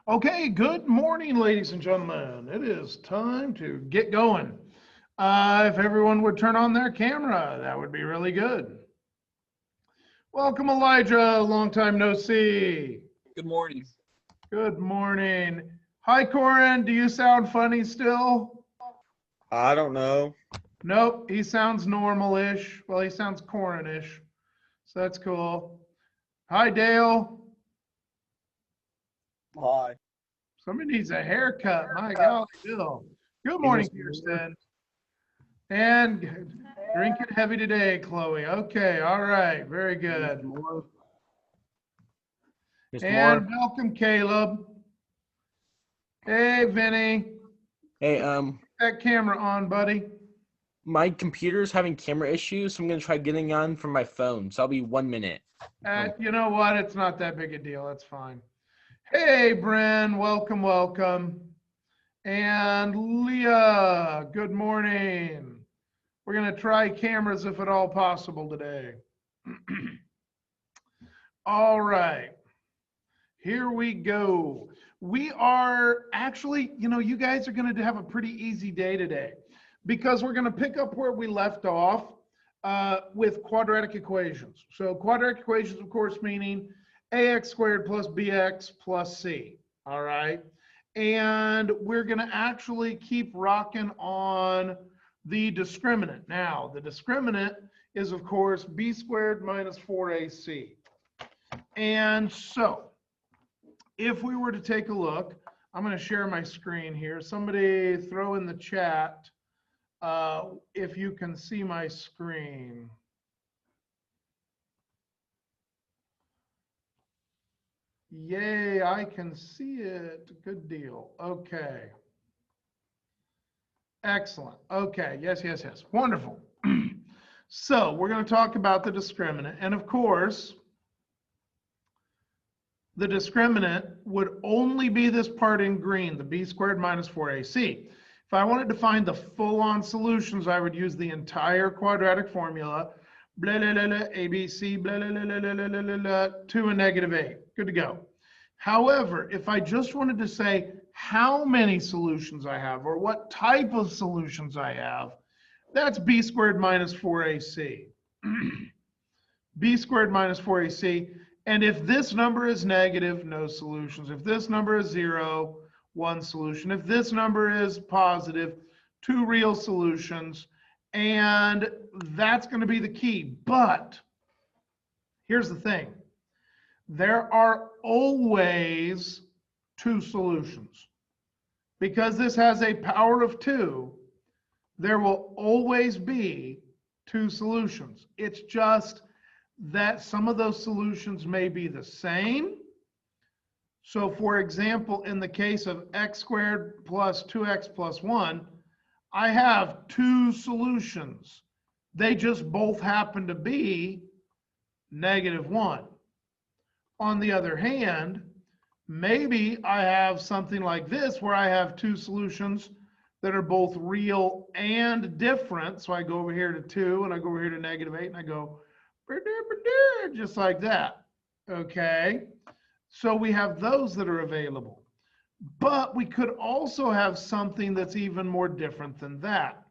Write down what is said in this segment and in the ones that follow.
Okay, good morning, ladies and gentlemen. It is time to get going. If everyone would turn on their camera, that would be really good. Welcome, Elijah. Long time no see. Good morning. Good morning. Hi, Corin. Do you sound funny still? I don't know. Nope, he sounds normal-ish. Well, he sounds Corin-ish, so that's cool. Hi, Dale. Hi. Somebody needs a haircut. My golly, Bill. Good morning, Kirsten. And drinking heavy today, Chloe. Okay, all right, very good. And welcome, Caleb. Hey, Vinny. Hey, That camera on, buddy. my computer's having camera issues, so I'm gonna try getting on from my phone. So I'll be 1 minute. You know what? It's not that big a deal. That's fine. Hey, Bren. Welcome, welcome. And Leah, good morning. We're going to try cameras if at all possible today. All right. Here we go. We are actually, you guys are going to have a pretty easy day today because we're going to pick up where we left off with quadratic equations. So quadratic equations, of course, meaning ax squared plus bx plus c. All right. And we're going to actually keep rocking on the discriminant. Now, the discriminant is, of course, b squared minus 4ac. And so, if we were to take a look, I'm going to share my screen here. Somebody throw in the chat if you can see my screen. Yay, I can see it. Good deal. Okay. Excellent. Okay. Yes, yes, yes. Wonderful. So we're going to talk about the discriminant. And of course, the discriminant would only be this part in green, the b squared minus 4ac. If I wanted to find the full-on solutions, I would use the entire quadratic formula, blah, blah, blah, blah, abc, blah, blah, blah, blah, blah, blah, blah, blah, to a negative a. Good to go. However, if I just wanted to say how many solutions I have or what type of solutions I have, that's b squared minus 4ac. b squared minus 4ac. And if this number is negative, no solutions. If this number is 0, 1 solution. If this number is positive, 2 real solutions. And that's going to be the key. But here's the thing. There are always 2 solutions. Because this has a power of 2, there will always be 2 solutions. It's just that some of those solutions may be the same. So for example, in the case of x squared plus 2x plus 1, I have 2 solutions. They just both happen to be -1. On the other hand, maybe I have something like this where I have 2 solutions that are both real and different. So I go over here to 2 and I go over here to -8 and I go just like that. Okay. So we have those that are available. But we could also have something that's even more different than that.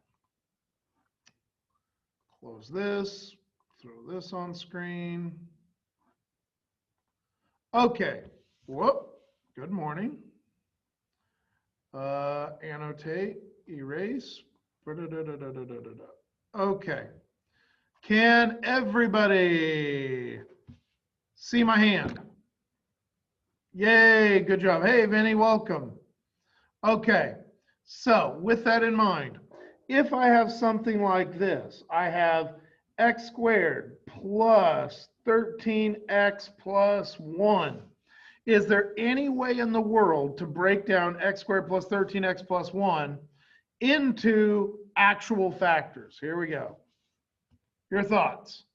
Close this, throw this on screen. Okay. Whoop. Good morning. Annotate, erase. Okay. Can everybody see my hand? Yay, good job. Hey, Vinny, welcome. Okay, so with that in mind, if I have something like this, I have x squared plus 13x plus 1. Is there any way in the world to break down x squared plus 13x plus 1 into actual factors? Here we go. Your thoughts?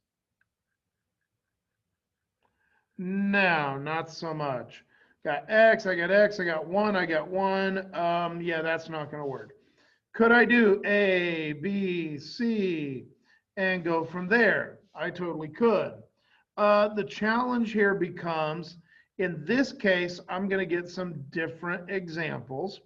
No, not so much. Got x, I got x, I got 1, I got 1. Yeah, that's not going to work. Could I do A, B, C, and go from there? I totally could. The challenge here becomes In this case, I'm going to get some different examples.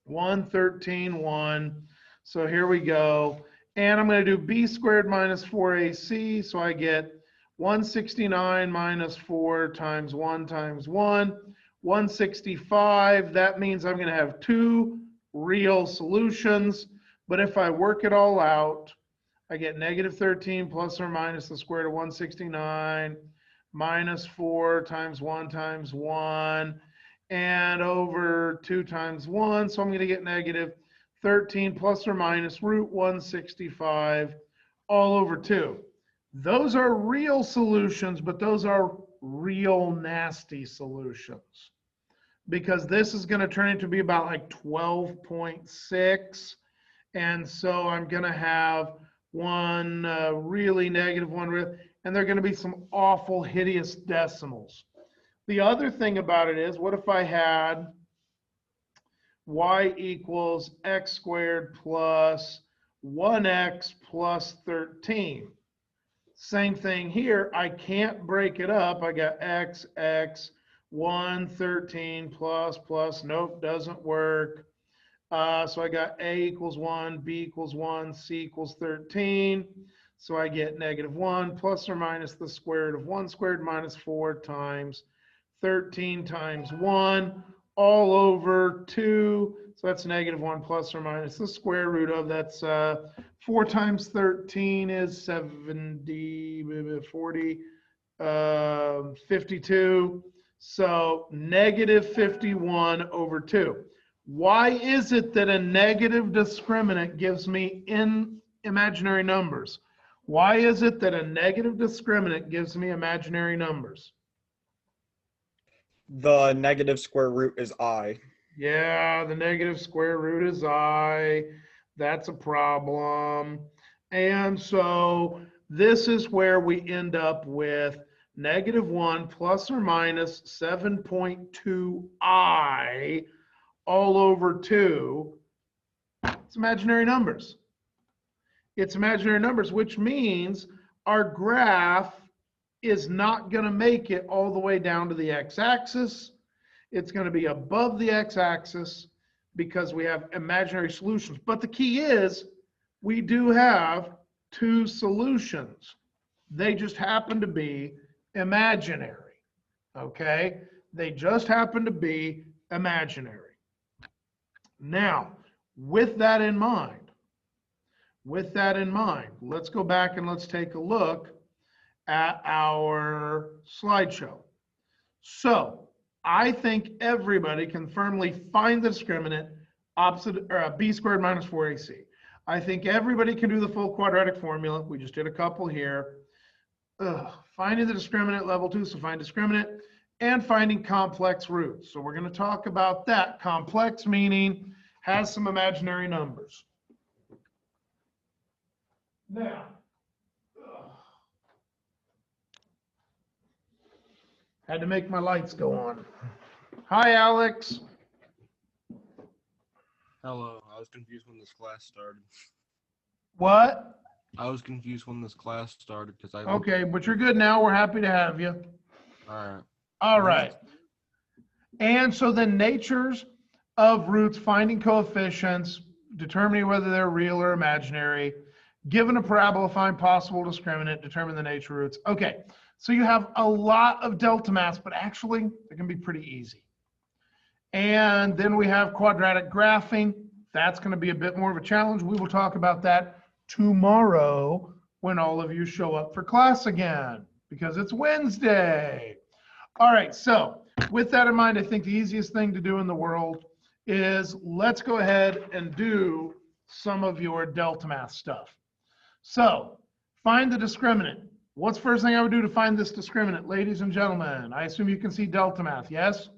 1, 13, 1. So here we go. And I'm going to do b squared minus 4ac. So I get 169 minus 4 times 1 times 1. 165. That means I'm going to have two real solutions. But if I work it all out, I get negative 13 plus or minus the square root of 169 minus 4 times 1 times 1 and over 2 times 1. So I'm going to get negative 13 plus or minus root 165 all over 2. Those are real solutions, but those are real nasty solutions because this is going to turn into be about like 12.6. And so I'm going to have one really negative one, and they're going to be some awful, hideous decimals. The other thing about it is, what if I had y equals x squared plus 1x plus 13? Same thing here. I can't break it up. I got x, 1, 13 plus, plus. Nope, doesn't work. So I got a equals 1, b equals 1, c equals 13. So I get negative 1 plus or minus the square root of 1 squared minus 4 times 13 times 1 all over 2. So that's negative 1 plus or minus the square root of, that's 4 times 13 is 70, 40, 52. So negative 51 over 2. Why is it that a negative discriminant gives me imaginary numbers? Why is it that a negative discriminant gives me imaginary numbers? The negative square root is I. Yeah, the negative square root is I. That's a problem. And so this is where we end up with negative 1 plus or minus 7.2i all over 2. It's imaginary numbers. It's imaginary numbers, which means our graph is not going to make it all the way down to the x-axis. It's going to be above the x-axis because we have imaginary solutions. But the key is we do have two solutions. They just happen to be imaginary. Okay? They just happen to be imaginary. Now, with that in mind, let's go back and let's take a look at our slideshow. So I think everybody can firmly find the discriminant opposite or b squared minus 4ac. I think everybody can do the full quadratic formula. We just did a couple here. Finding the discriminant, level 2, so find discriminant, and finding complex roots. So we're going to talk about that. Complex meaning has some imaginary numbers. Now, had to make my lights go on. Hi, Alex. Hello, I was confused when this class started. What? I was confused when this class started because I. Okay, but you're good now. We're happy to have you. All right. All right. And so the natures of roots, finding coefficients, determining whether they're real or imaginary, given a parabola, find possible discriminant, determine the nature of roots. Okay, so you have a lot of delta maths, but actually they can be pretty easy. And then we have quadratic graphing. That's going to be a bit more of a challenge. We will talk about that tomorrow when all of you show up for class again, because it's Wednesday. All right, so with that in mind, I think the easiest thing to do in the world is let's go ahead and do some of your delta math stuff. So find the discriminant. What's the first thing I would do to find this discriminant, ladies and gentlemen? I assume you can see delta math, yes?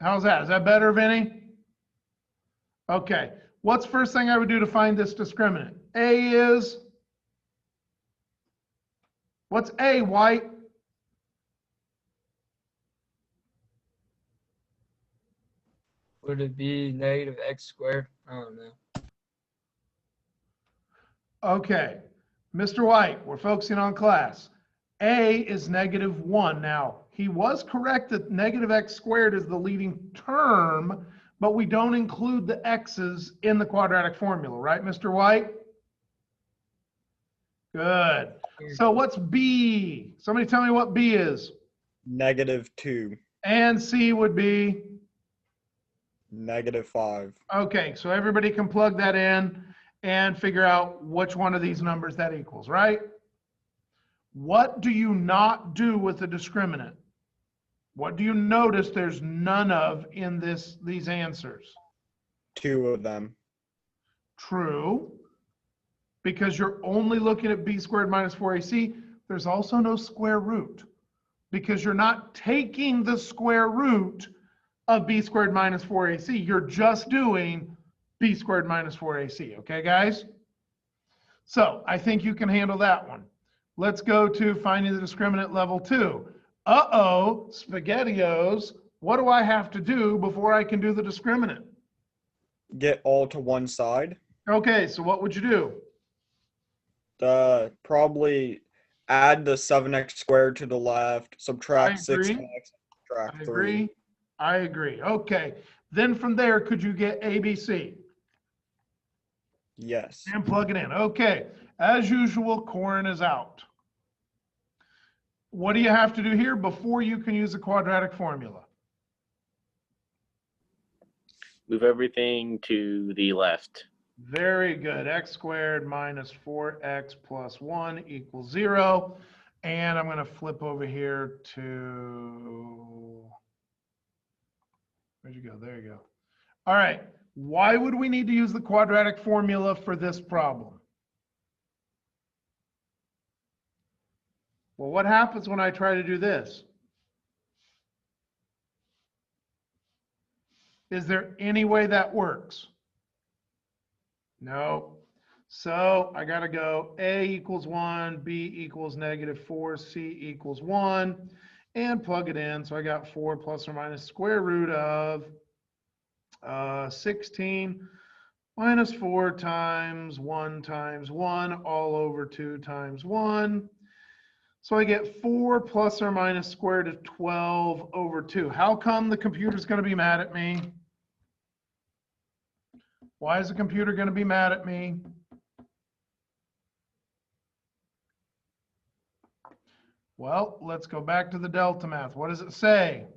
How's that? Is that better, Vinny? Okay. What's the first thing I would do to find this discriminant? A is, what's A, White? Would it be negative x squared? I don't know. Okay. Mr. White, we're focusing on class. A is -1. Now, he was correct that negative x squared is the leading term, but we don't include the x's in the quadratic formula, right, Mr. White? Good. So what's B? Somebody tell me what B is. -2. And C would be? -5. Okay, so everybody can plug that in and figure out which one of these numbers that equals, right? What do you not do with the discriminant? What do you notice there's none of in these answers? 2 of them. True, because you're only looking at b squared minus 4ac. There's also no square root, because you're not taking the square root of b squared minus 4ac. You're just doing b squared minus 4ac. Okay, guys? So I think you can handle that one. Let's go to finding the discriminant level 2. Uh-oh, SpaghettiOs. What do I have to do before I can do the discriminant? Get all to one side. Okay, so what would you do? Probably add the 7x squared to the left, subtract 6x, subtract 3. I agree. Okay. Then from there, could you get ABC? Yes. And plug it in. Okay. As usual, Corin is out. What do you have to do here before you can use the quadratic formula? Move everything to the left. Very good. X squared minus 4x plus 1 equals 0. And I'm going to flip over here to, where'd you go? There you go. All right. Why would we need to use the quadratic formula for this problem? Well, what happens when I try to do this? Is there any way that works? No. So I got to go A equals 1, B equals -4, C equals 1, and plug it in. So I got 4 plus or minus square root of 16 minus 4 times 1 all over 2 times 1. So I get 4 plus or minus square root of 12 over 2. How come the computer's going to be mad at me? Why is the computer going to be mad at me? Well, let's go back to the delta math. What does it say?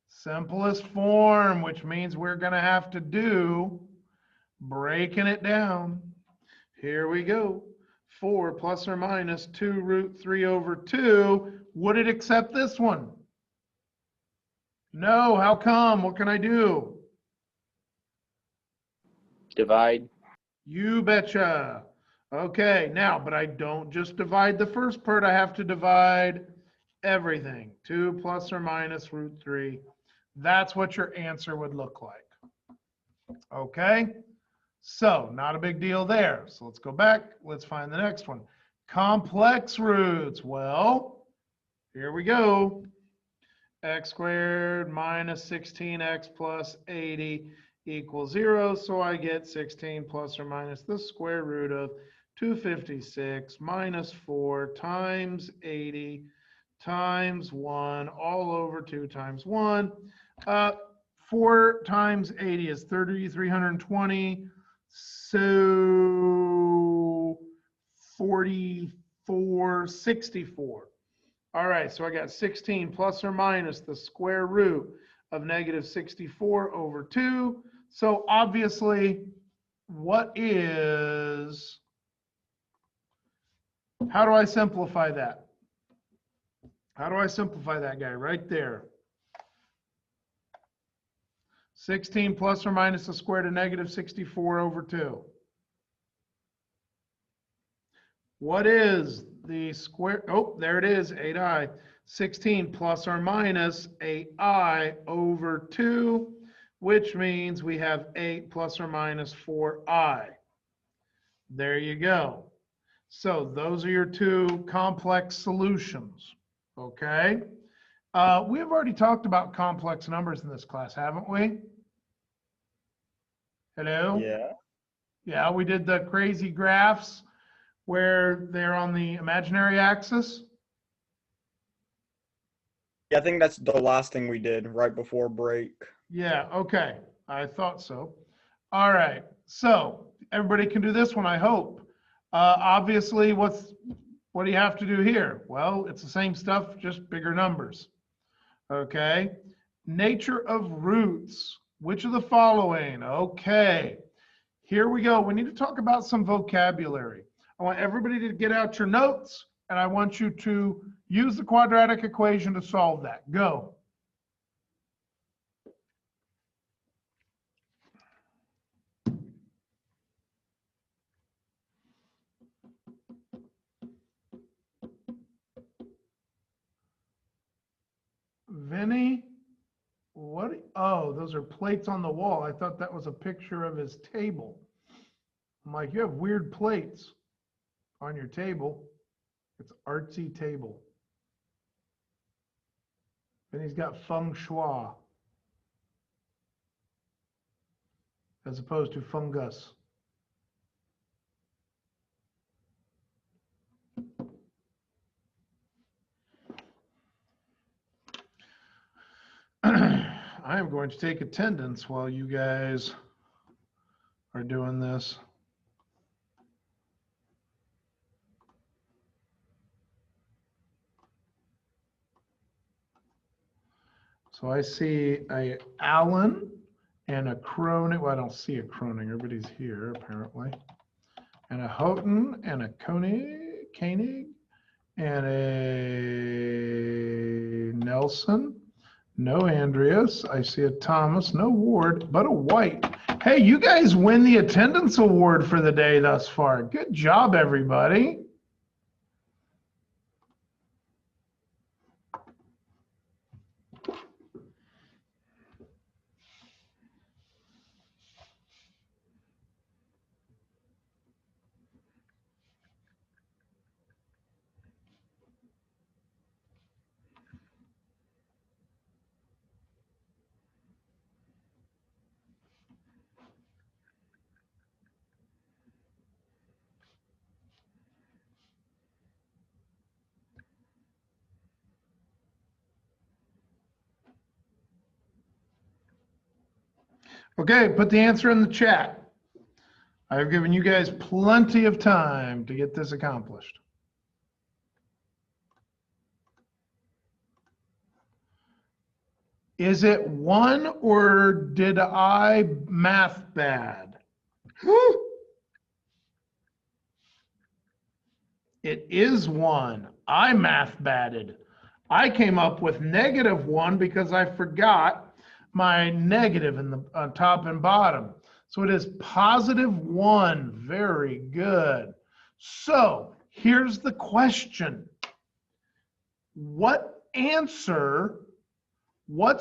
Simplest form, which means we're going to have to do breaking it down. Here we go. 4 plus or minus 2 root 3 over 2. Would it accept this one? No. How come? What can I do? Divide. You betcha. Okay, now, but I don't just divide the first part. I have to divide everything. 2 plus or minus root 3. That's what your answer would look like. Okay, so not a big deal there. So let's go back. Let's find the next one. Complex roots. Well, here we go. X squared minus 16x plus 80 equals 0. So I get 16 plus or minus the square root of 256 minus 4 times 80 times 1 all over 2 times 1. 4 times 80 is 3,320. So 4464. All right, so I got 16 plus or minus the square root of -64 over 2. So obviously, what is, how do I simplify that? How do I simplify that guy right there? 16 plus or minus the square root of -64 over 2. What is the square? Oh, there it is, 8i. 16 plus or minus 8i over 2, which means we have 8 plus or minus 4i. There you go. So those are your two complex solutions, okay? We have already talked about complex numbers in this class, haven't we? Hello? Yeah. Yeah, we did the crazy graphs where they're on the imaginary axis? Yeah, I think that's the last thing we did right before break. Yeah, okay. I thought so. All right. So everybody can do this one, I hope. Obviously, what do you have to do here? Well, it's the same stuff, just bigger numbers. Okay. Nature of roots. Which of the following? Okay. Here we go. We need to talk about some vocabulary. I want everybody to get out your notes, and I want you to use the quadratic equation to solve that. Go. Vinny, what? Oh, those are plates on the wall. I thought that was a picture of his table. I'm like, you have weird plates on your table. It's artsy table. And he's got feng shui as opposed to fungus. I am going to take attendance while you guys are doing this. So I see a Allen and a Croning. Well, I don't see a Croning. Everybody's here apparently. And a Houghton and a Koenig and a Nelson. No Andreas. I see a Thomas. No Ward, but a White. Hey, you guys win the attendance award for the day thus far. Good job, everybody. Okay, put the answer in the chat. I've given you guys plenty of time to get this accomplished. Is it 1 or did I math bad? Whew. It is 1. I math batted. I came up with -1 because I forgot my negative in the top and bottom. So it is +1. Very good. So here's the question. What's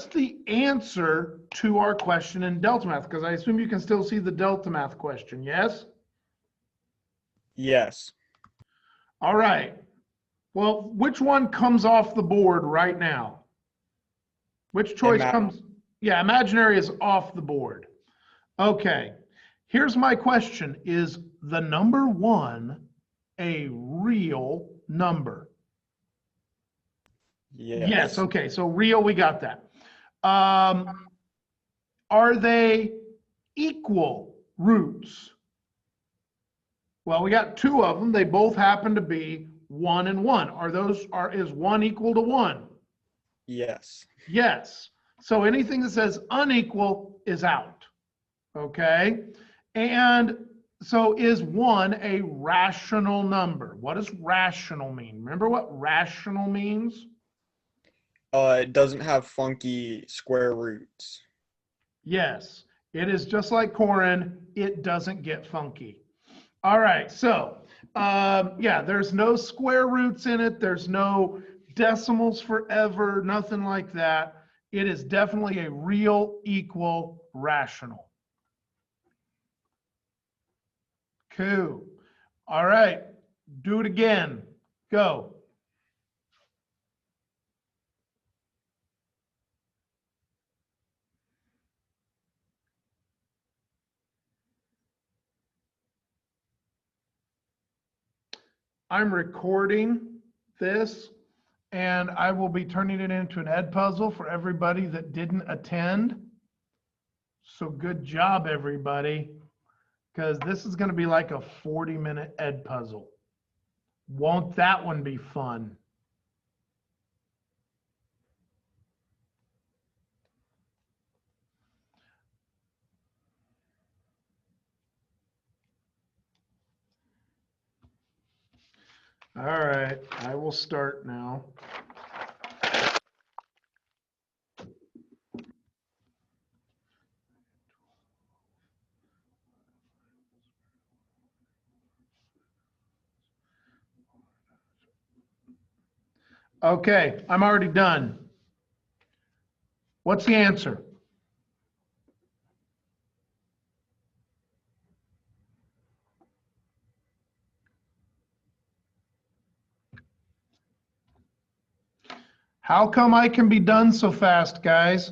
the answer to our question in delta math? Because I assume you can still see the delta math question, yes? Yes. All right. Well, which one comes off the board right now? Which choice comes? Yeah, imaginary is off the board. Okay. Here's my question. Is the number 1 a real number? Yes. Okay. So real, we got that. Are they equal roots? Well, we got 2 of them. They both happen to be 1 and 1. Is 1 equal to 1? Yes. Yes. So anything that says unequal is out. Okay. And so is 1 a rational number? What does rational mean? Remember what rational means? It doesn't have funky square roots. Yes. It is just like Corin. It doesn't get funky. All right. So, yeah, there's no square roots in it. There's no decimals forever, nothing like that. It is definitely a real, equal, rational. Cool. All right. Do it again. Go. I'm recording this and I will be turning it into an ed puzzle for everybody that didn't attend. So good job, everybody, because this is going to be like a 40-minute ed puzzle. Won't that one be fun? All right, I will start now. Okay, I'm already done. What's the answer? How come I can be done so fast, guys?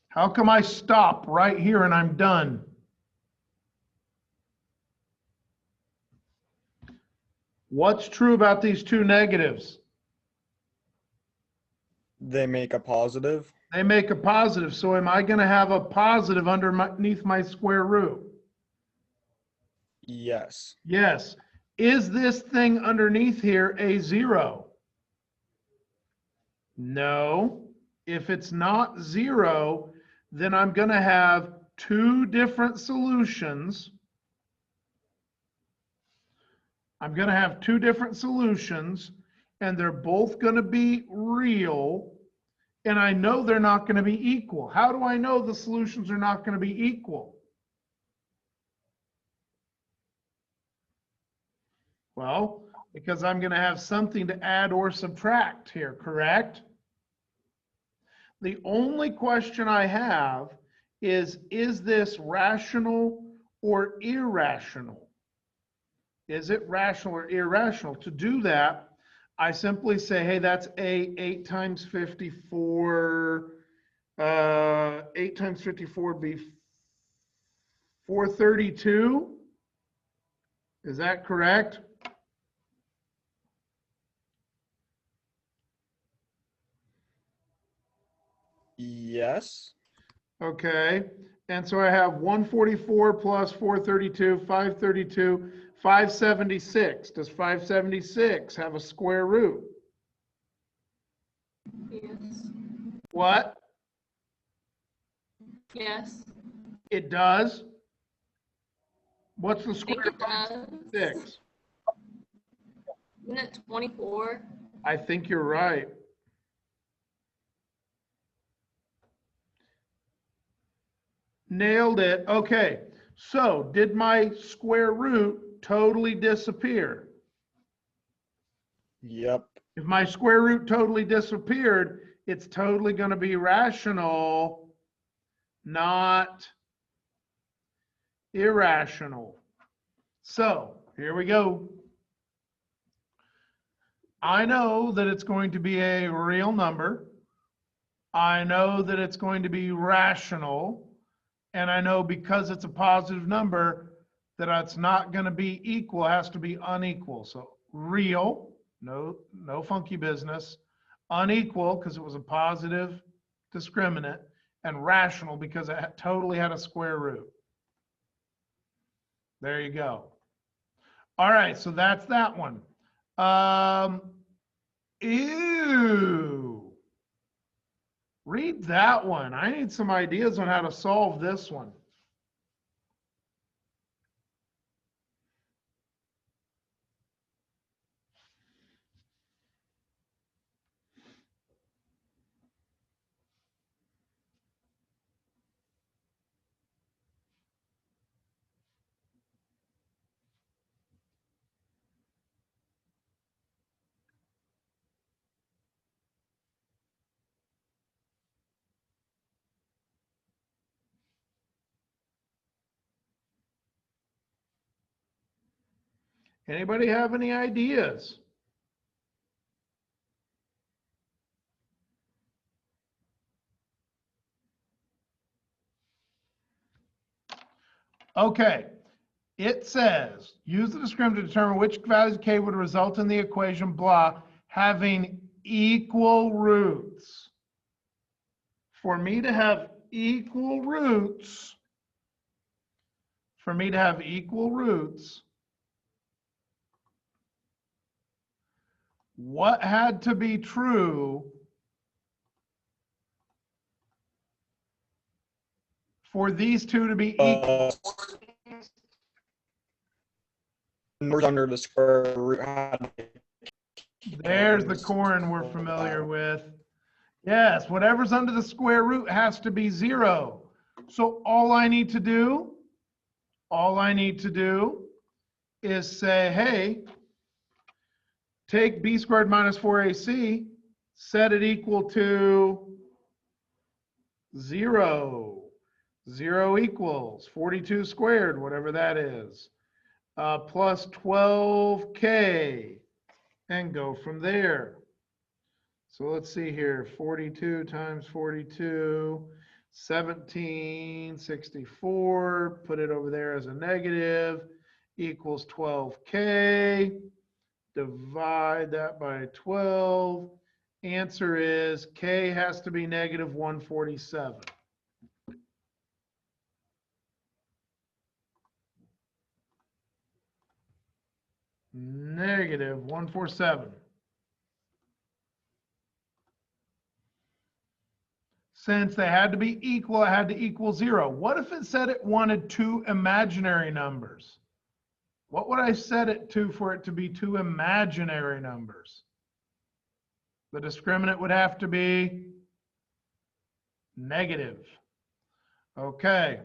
How come I stop right here and I'm done? What's true about these two negatives? They make a positive. They make a positive. So am I going to have a positive underneath my square root? Yes. Yes. Is this thing underneath here a 0? No. If it's not 0, then I'm going to have two different solutions. I'm going to have two different solutions, and they're both going to be real, and I know they're not going to be equal. How do I know the solutions are not going to be equal? Well, because I'm going to have something to add or subtract here, correct? The only question I have is this rational or irrational? Is it rational or irrational? To do that, I simply say, hey, that's 8 times 54. 8 times 54 would be 432. Is that correct? Yes. Okay. And so I have 144 plus 432, 532, 576. Does 576 have a square root? Yes. What? Yes. It does. What's the I think square it of does. 576? Isn't it 24? I think you're right. Nailed it. Okay. So did my square root totally disappear? Yep. If my square root totally disappeared, it's totally going to be rational, not irrational. So here we go. I know that it's going to be a real number. I know that it's going to be rational. And I know because it's a positive number that it's not going to be equal, it has to be unequal. So real, no funky business. Unequal because it was a positive discriminant, and rational because it totally had a square root. There you go. All right, so that's that one. Ew. Read that one. I need some ideas on how to solve this one. Anybody have any ideas? Okay. It says, use the discriminant to determine which values of k would result in the equation blah having equal roots. For me to have equal roots, what had to be true for these two to be equal? Numbers under the square root had There's the corn we're familiar with. Yes, whatever's under the square root has to be 0. So all I need to do is say, hey, take b squared minus 4ac, set it equal to 0. 0 equals 42 squared, whatever that is, plus 12k, and go from there. So let's see here, 42 times 42, 1764, put it over there as a negative, equals 12k. Divide that by 12. Answer is k has to be negative 147. Negative 147. Since they had to be equal, it had to equal 0. What if it said it wanted two imaginary numbers? What would I set it to for it to be two imaginary numbers? The discriminant would have to be negative. Okay.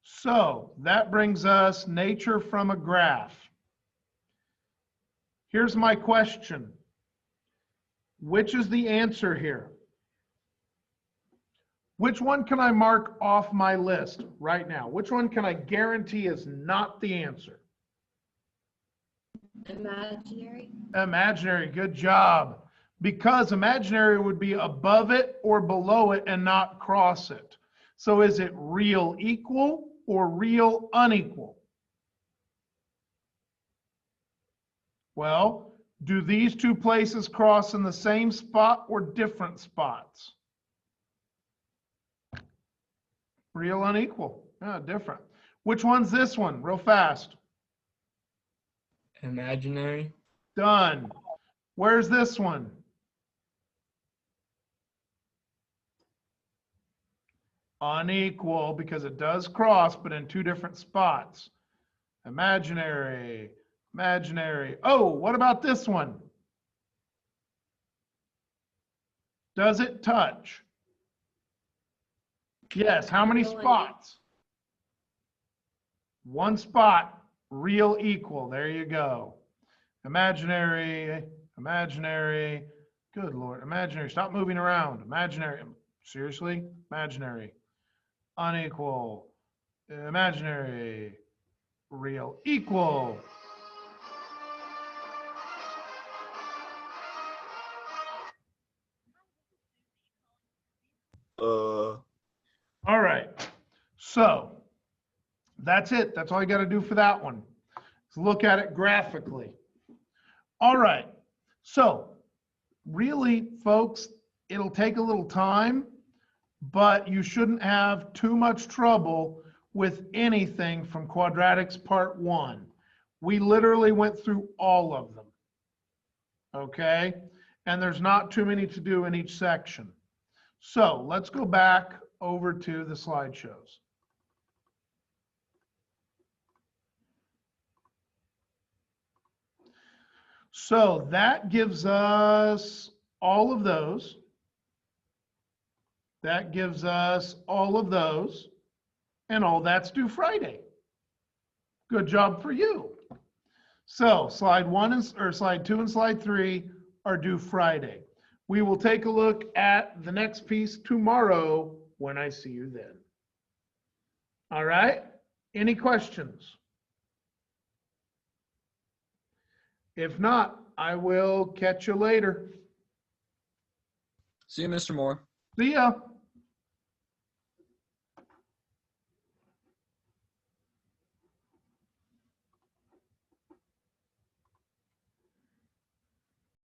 So that brings us nature from a graph. Here's my question. Which is the answer here? Which one can I mark off my list right now? Which one can I guarantee is not the answer? Imaginary. Imaginary, good job. Because imaginary would be above it or below it and not cross it. So is it real equal or real unequal? Well, do these two places cross in the same spot or different spots? Real unequal. Yeah, different. Which one's this one? Real fast. Imaginary. Done. Where's this one? Unequal, because it does cross, but in two different spots. Imaginary, imaginary. Oh, what about this one? Does it touch? Yes. How many spots? One spot. Real equal. There you go. Imaginary, imaginary. Good Lord. Imaginary. Stop moving around. Imaginary. Seriously? Imaginary. Unequal. Imaginary. Real equal. All right. So that's it. That's all you got to do for that one. Let's look at it graphically. All right. So really, folks, it'll take a little time, but you shouldn't have too much trouble with anything from quadratics part 1. We literally went through all of them. Okay? And there's not too many to do in each section. So let's go back over to the slideshows. So that gives us all of those. That gives us all of those. And all that's due Friday. Good job for you. So slide 1 and, or slide 2 and slide 3 are due Friday. We will take a look at the next piece tomorrow when I see you then. All right? Any questions? If not, I will catch you later. See you, Mr. Moore. See ya.